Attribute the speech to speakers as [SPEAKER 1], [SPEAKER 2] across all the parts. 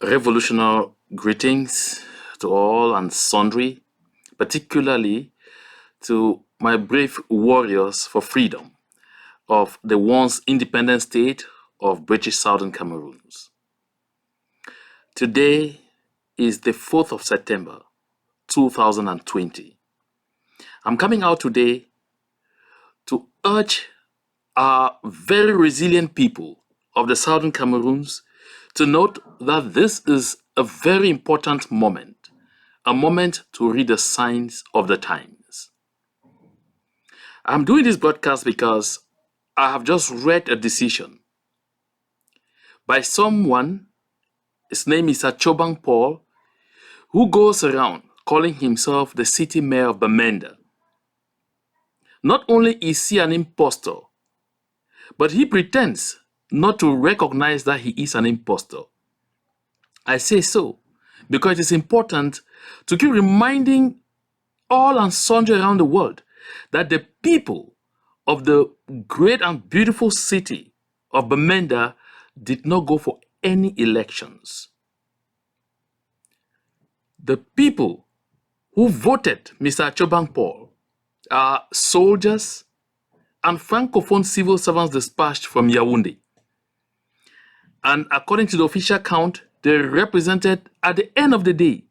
[SPEAKER 1] Revolutionary greetings to all and sundry, particularly to my brave warriors for freedom of the once independent state of British Southern Cameroons. Today is the 4th of September 2020. I'm coming out today to urge our very resilient people of the Southern Cameroons to note that this is a very important moment, a moment to read the signs of the times. I'm doing this broadcast because I have just read a decision by someone, his name is Achobang Paul, who goes around calling himself the city mayor of Bamenda. Not only is he an impostor, but he pretends not to recognize that he is an impostor. I say so because it is important to keep reminding all and sundry around the world that the people of the great and beautiful city of Bamenda did not go for any elections. The people who voted Mr. Achobang Paul are soldiers and francophone civil servants dispatched from Yaoundé. And according to the official count, they represented, at the end of the day,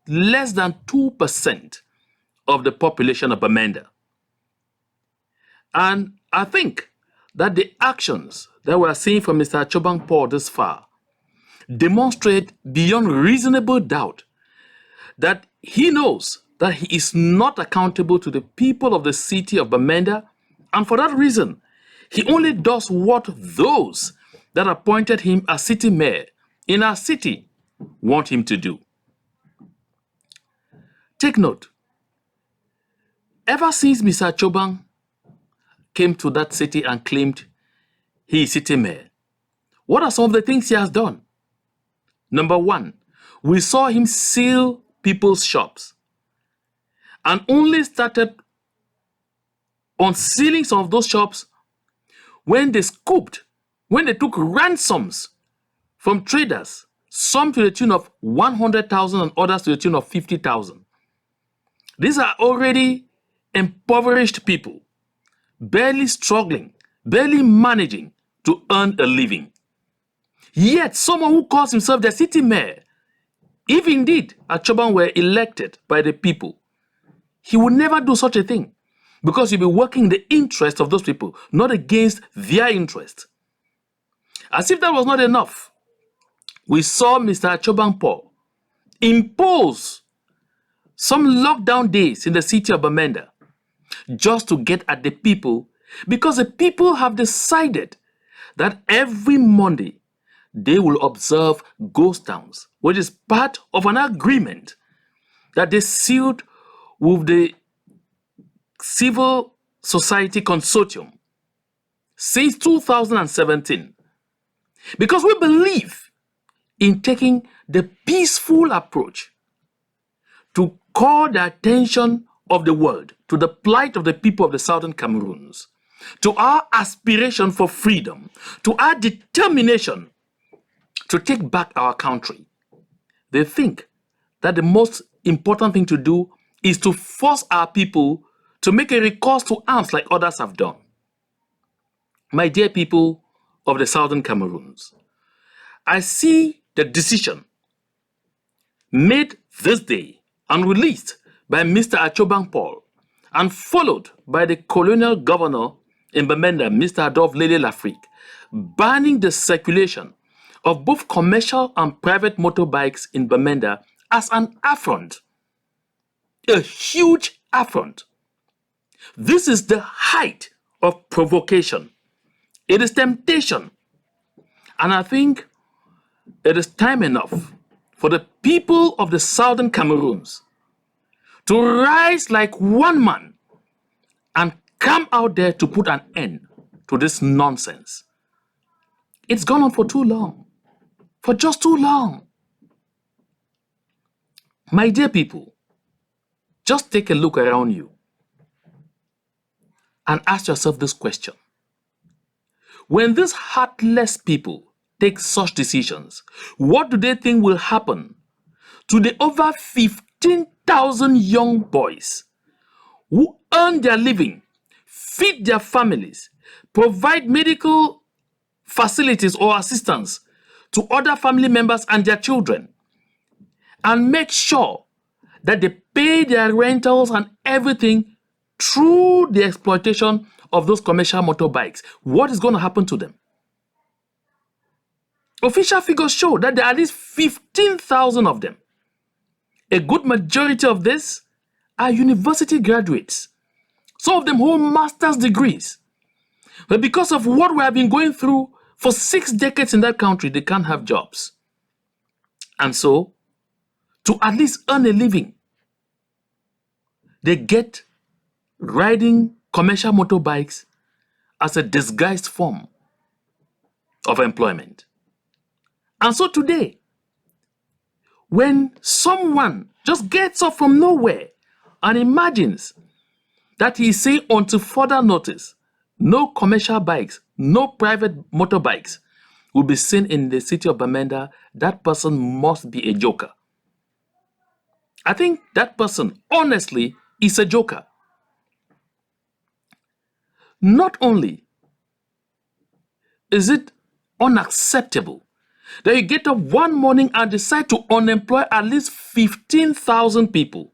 [SPEAKER 1] less than 2% of the population of Bamenda. And I think that the actions that we are seeing from Mr. Achobang Paul this far demonstrate beyond reasonable doubt that he knows that he is not accountable to the people of the city of Bamenda, and for that reason, he only does what those that appointed him as city mayor in our city want him to do. Take note, ever since Mr. Achobang came to that city and claimed he is city mayor, what are some of the things he has done? Number one, we saw him seal people's shops and only started on sealing some of those shops when they took ransoms from traders, some to the tune of 100,000 and others to the tune of 50,000. These are already impoverished people, barely struggling, barely managing to earn a living. Yet someone who calls himself the city mayor, if indeed Achobang were elected by the people, he would never do such a thing, because he'll be working in the interest of those people, not against their interest. As if that was not enough, we saw Mr. Achobang Paul impose some lockdown days in the city of Bamenda just to get at the people, because the people have decided that every Monday they will observe ghost towns, which is part of an agreement that they sealed with the Civil Society Consortium since 2017. Because we believe in taking the peaceful approach to call the attention of the world to the plight of the people of the Southern Cameroons, to our aspiration for freedom, to our determination to take back our country. They think that the most important thing to do is to force our people to make a recourse to arms like others have done. My dear people of the Southern Cameroons, I see the decision made this day and released by Mr. Achobang Paul and followed by the colonial governor in Bamenda, Mr. Adolphe Lele Lafrique, banning the circulation of both commercial and private motorbikes in Bamenda as an affront, a huge affront. This is the height of provocation. It is temptation. And I think it is time enough for the people of the Southern Cameroons to rise like one man and come out there to put an end to this nonsense. It's gone on for too long, for just too long. My dear people, just take a look around you and ask yourself this question. When these heartless people take such decisions, what do they think will happen to the over 15,000 young boys who earn their living, feed their families, provide medical facilities or assistance to other family members and their children, and make sure that they pay their rentals and everything through the exploitation of those commercial motorbikes? What is going to happen to them? Official figures show that there are at least 15,000 of them. A good majority of this are university graduates. Some of them hold master's degrees. But because of what we have been going through for 6 decades in that country, they can't have jobs. And so, to at least earn a living, they get riding commercial motorbikes as a disguised form of employment. And so today, when someone just gets up from nowhere and imagines that he is saying until further notice, no commercial bikes, no private motorbikes will be seen in the city of Bamenda, that person must be a joker. I think that person, honestly, is a joker. Not only is it unacceptable that you get up one morning and decide to unemploy at least 15,000 people.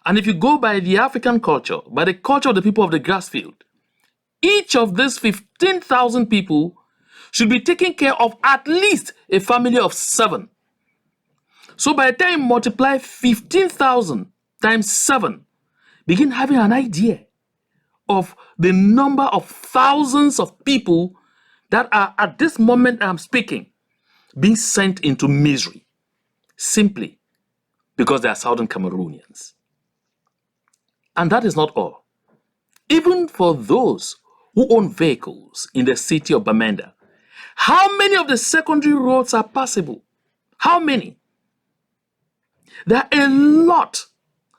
[SPEAKER 1] And if you go by the African culture, by the culture of the people of the grass field, each of these 15,000 people should be taking care of at least a family of 7. So by the time you multiply 15,000 times 7, begin having an idea of the number of thousands of people that are at this moment I'm speaking being sent into misery simply because they are Southern Cameroonians. And that is not all. Even for those who own vehicles in the city of Bamenda, how many of the secondary roads are passable? How many? There are a lot.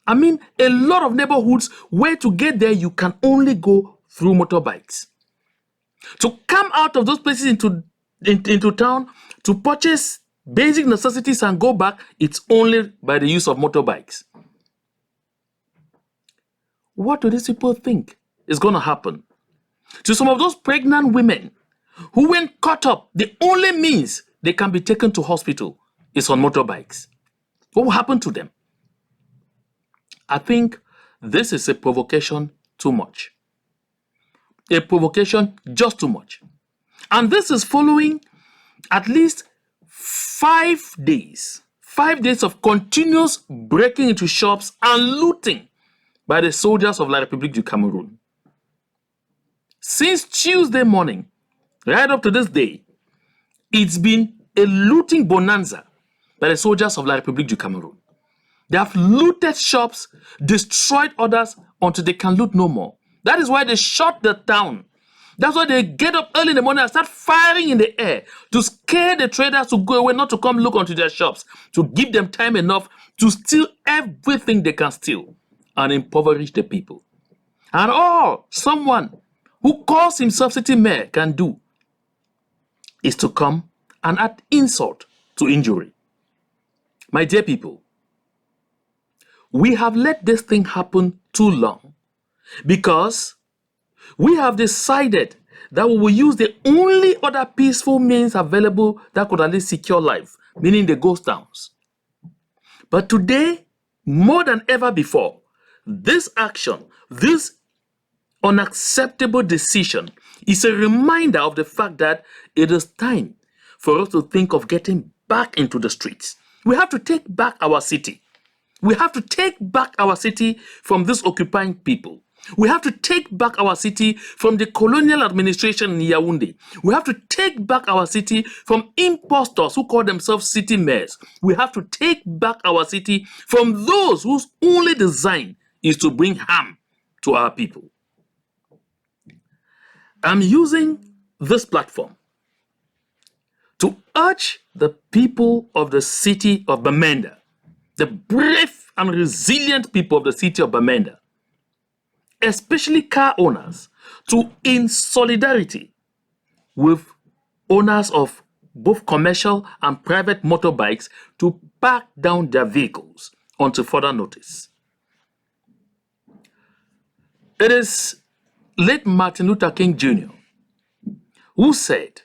[SPEAKER 1] I mean, a lot of neighborhoods where to get there you can only go through motorbikes. To come out of those places into town to purchase basic necessities and go back, it's only by the use of motorbikes. What do these people think is going to happen to some of those pregnant women who, when caught up, the only means they can be taken to hospital is on motorbikes? What will happen to them? I think this is a provocation too much. A provocation just too much. And this is following at least 5 days. 5 days of continuous breaking into shops and looting by the soldiers of La République du Cameroun. Since Tuesday morning, right up to this day, it's been a looting bonanza by the soldiers of La République du Cameroun. They have looted shops, destroyed others until they can loot no more. That is why they shut the town. That's why they get up early in the morning and start firing in the air to scare the traders to go away, not to come look onto their shops, to give them time enough to steal everything they can steal and impoverish the people. And all someone who calls himself city mayor can do is to come and add insult to injury. My dear people, we have let this thing happen too long because we have decided that we will use the only other peaceful means available that could at least secure life, meaning the ghost towns. But today, more than ever before, this action, this unacceptable decision is a reminder of the fact that it is time for us to think of getting back into the streets. We have to take back our city. We have to take back our city from these occupying people. We have to take back our city from the colonial administration in Yaoundé. We have to take back our city from impostors who call themselves city mayors. We have to take back our city from those whose only design is to bring harm to our people. I'm using this platform to urge the people of the city of Bamenda, the brave and resilient people of the city of Bamenda, especially car owners, to, in solidarity with owners of both commercial and private motorbikes to park down their vehicles until further notice. It is late Martin Luther King Jr. who said,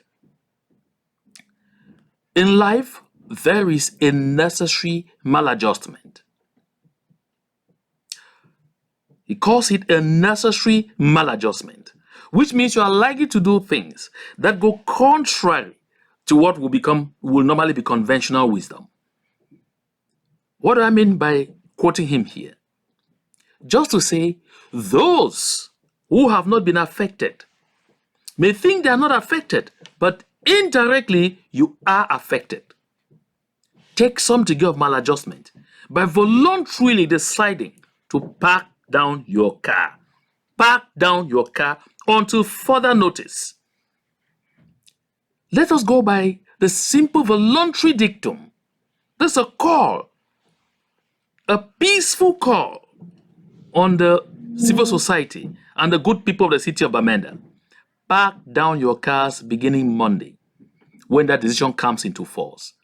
[SPEAKER 1] "In life, there is a necessary maladjustment." He calls it a necessary maladjustment, which means you are likely to do things that go contrary to what will normally be conventional wisdom. What do I mean by quoting him here? Just to say, those who have not been affected may think they are not affected, but indirectly you are affected. Take some degree of maladjustment by voluntarily deciding to park down your car. Park down your car until further notice. Let us go by the simple voluntary dictum. This is a call, a peaceful call on the civil society and the good people of the city of Bamenda. Park down your cars beginning Monday, when that decision comes into force,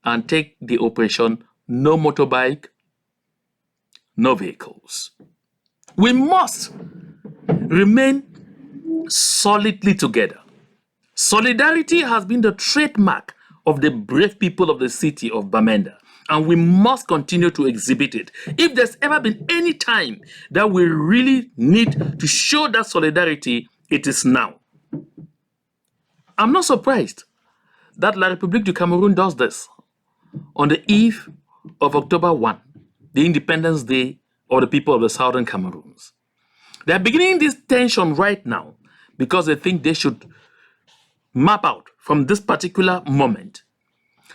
[SPEAKER 1] and take the operation no motorbike, no vehicles. We must remain solidly together. Solidarity has been the trademark of the brave people of the city of Bamenda, and we must continue to exhibit it. If there's ever been any time that we really need to show that solidarity, it is now. I'm not surprised that La République du Cameroon does this on the eve of October 1, the Independence Day of the people of the Southern Cameroons. They're beginning this tension right now because they think they should map out from this particular moment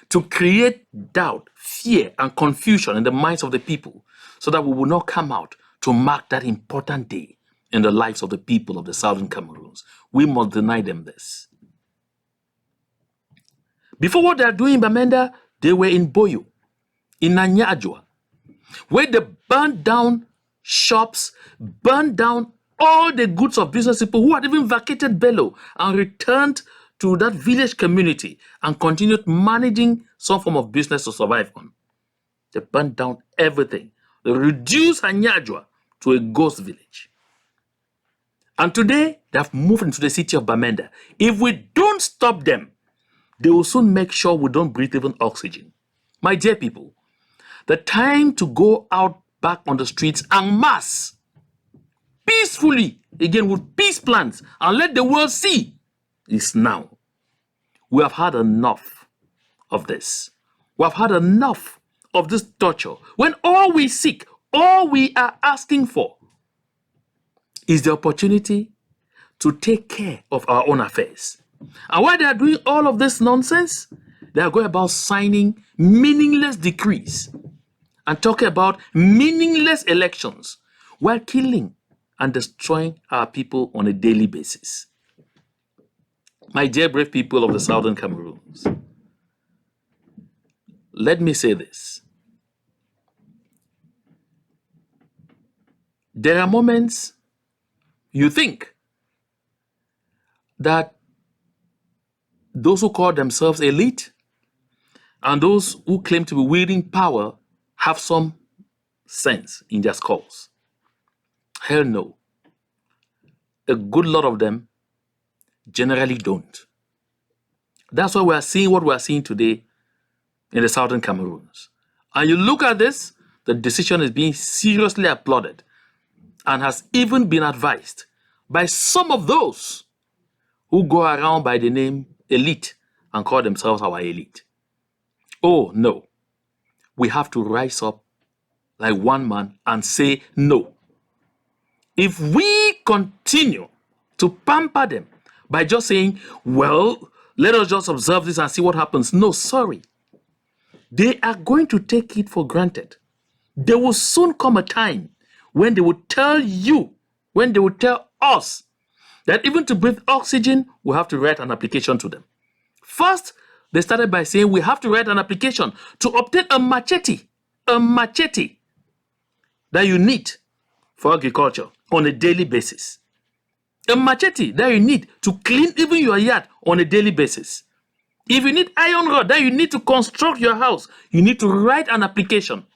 [SPEAKER 1] to create doubt, fear, and confusion in the minds of the people so that we will not come out to mark that important day in the lives of the people of the Southern Cameroons. We must deny them this. Before what they are doing in Bamenda, they were in Boyo, in Nanyajwa, where they burned down shops, burned down all the goods of business people who had even vacated Bello and returned to that village community and continued managing some form of business to survive on. They burned down everything. They reduced Anyajwa to a ghost village. And today, they have moved into the city of Bamenda. If we don't stop them, they will soon make sure we don't breathe even oxygen. My dear people, the time to go out back on the streets en masse, peacefully, again with peace plans, and let the world see, is now. We have had enough of this. We have had enough of this torture, when all we seek, all we are asking for, is the opportunity to take care of our own affairs. And while they are doing all of this nonsense, they are going about signing meaningless decrees and talking about meaningless elections while killing and destroying our people on a daily basis. My dear brave people of the Southern Cameroons, let me say this. There are moments you think that those who call themselves elite and those who claim to be wielding power have some sense in their skulls. Hell no. A good lot of them generally don't. That's why we are seeing what we are seeing today in the Southern Cameroons. And you look at this, the decision is being seriously applauded and has even been advised by some of those who go around by the name elite and call themselves our elite. Oh no, we have to rise up like one man and say no. If we continue to pamper them by just saying, well, let us just observe this and see what happens. No, sorry. They are going to take it for granted. There will soon come a time when they will tell you, when they will tell us that even to breathe oxygen, we have to write an application to them. First, they started by saying we have to write an application to obtain a machete that you need for agriculture on a daily basis. A machete that you need to clean even your yard on a daily basis. If you need iron rod, then you need to construct your house. You need to write an application.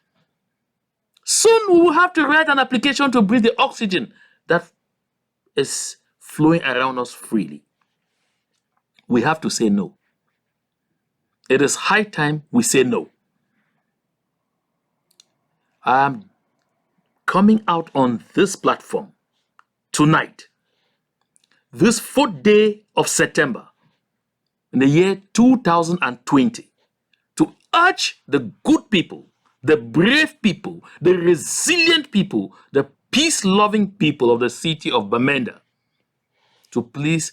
[SPEAKER 1] Soon we will have to write an application to breathe the oxygen that is flowing around us freely. We have to say no. It is high time we say no. I am coming out on this platform tonight, this 4th day of September, in the year 2020, to urge the good people, the brave people, the resilient people, the peace-loving people of the city of Bamenda to please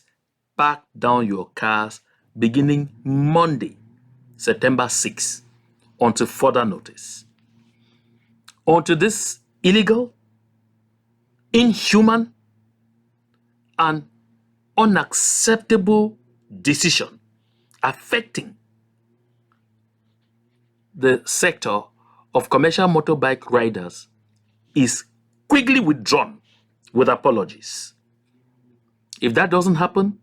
[SPEAKER 1] park down your cars beginning Monday, September 6th, until further notice. Until this illegal, inhuman, and unacceptable decision affecting the sector of commercial motorbike riders is quickly withdrawn with apologies. If that doesn't happen,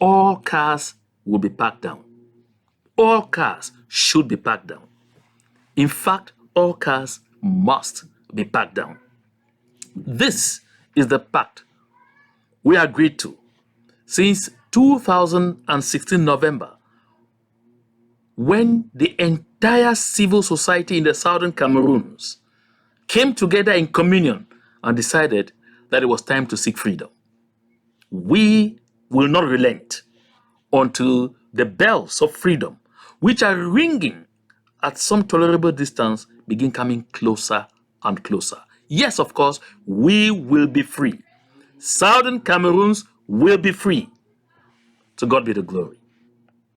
[SPEAKER 1] all cars will be packed down. All cars should be packed down. In fact, all cars must be packed down. This is the pact we agreed to since 2016 November, when the entire civil society in the southern Cameroons came together in communion and decided that it was time to seek freedom. We will not relent until the bells of freedom, which are ringing at some tolerable distance, begin coming closer and closer. Yes, of course, we will be free. Southern Cameroons will be free. To God be the glory.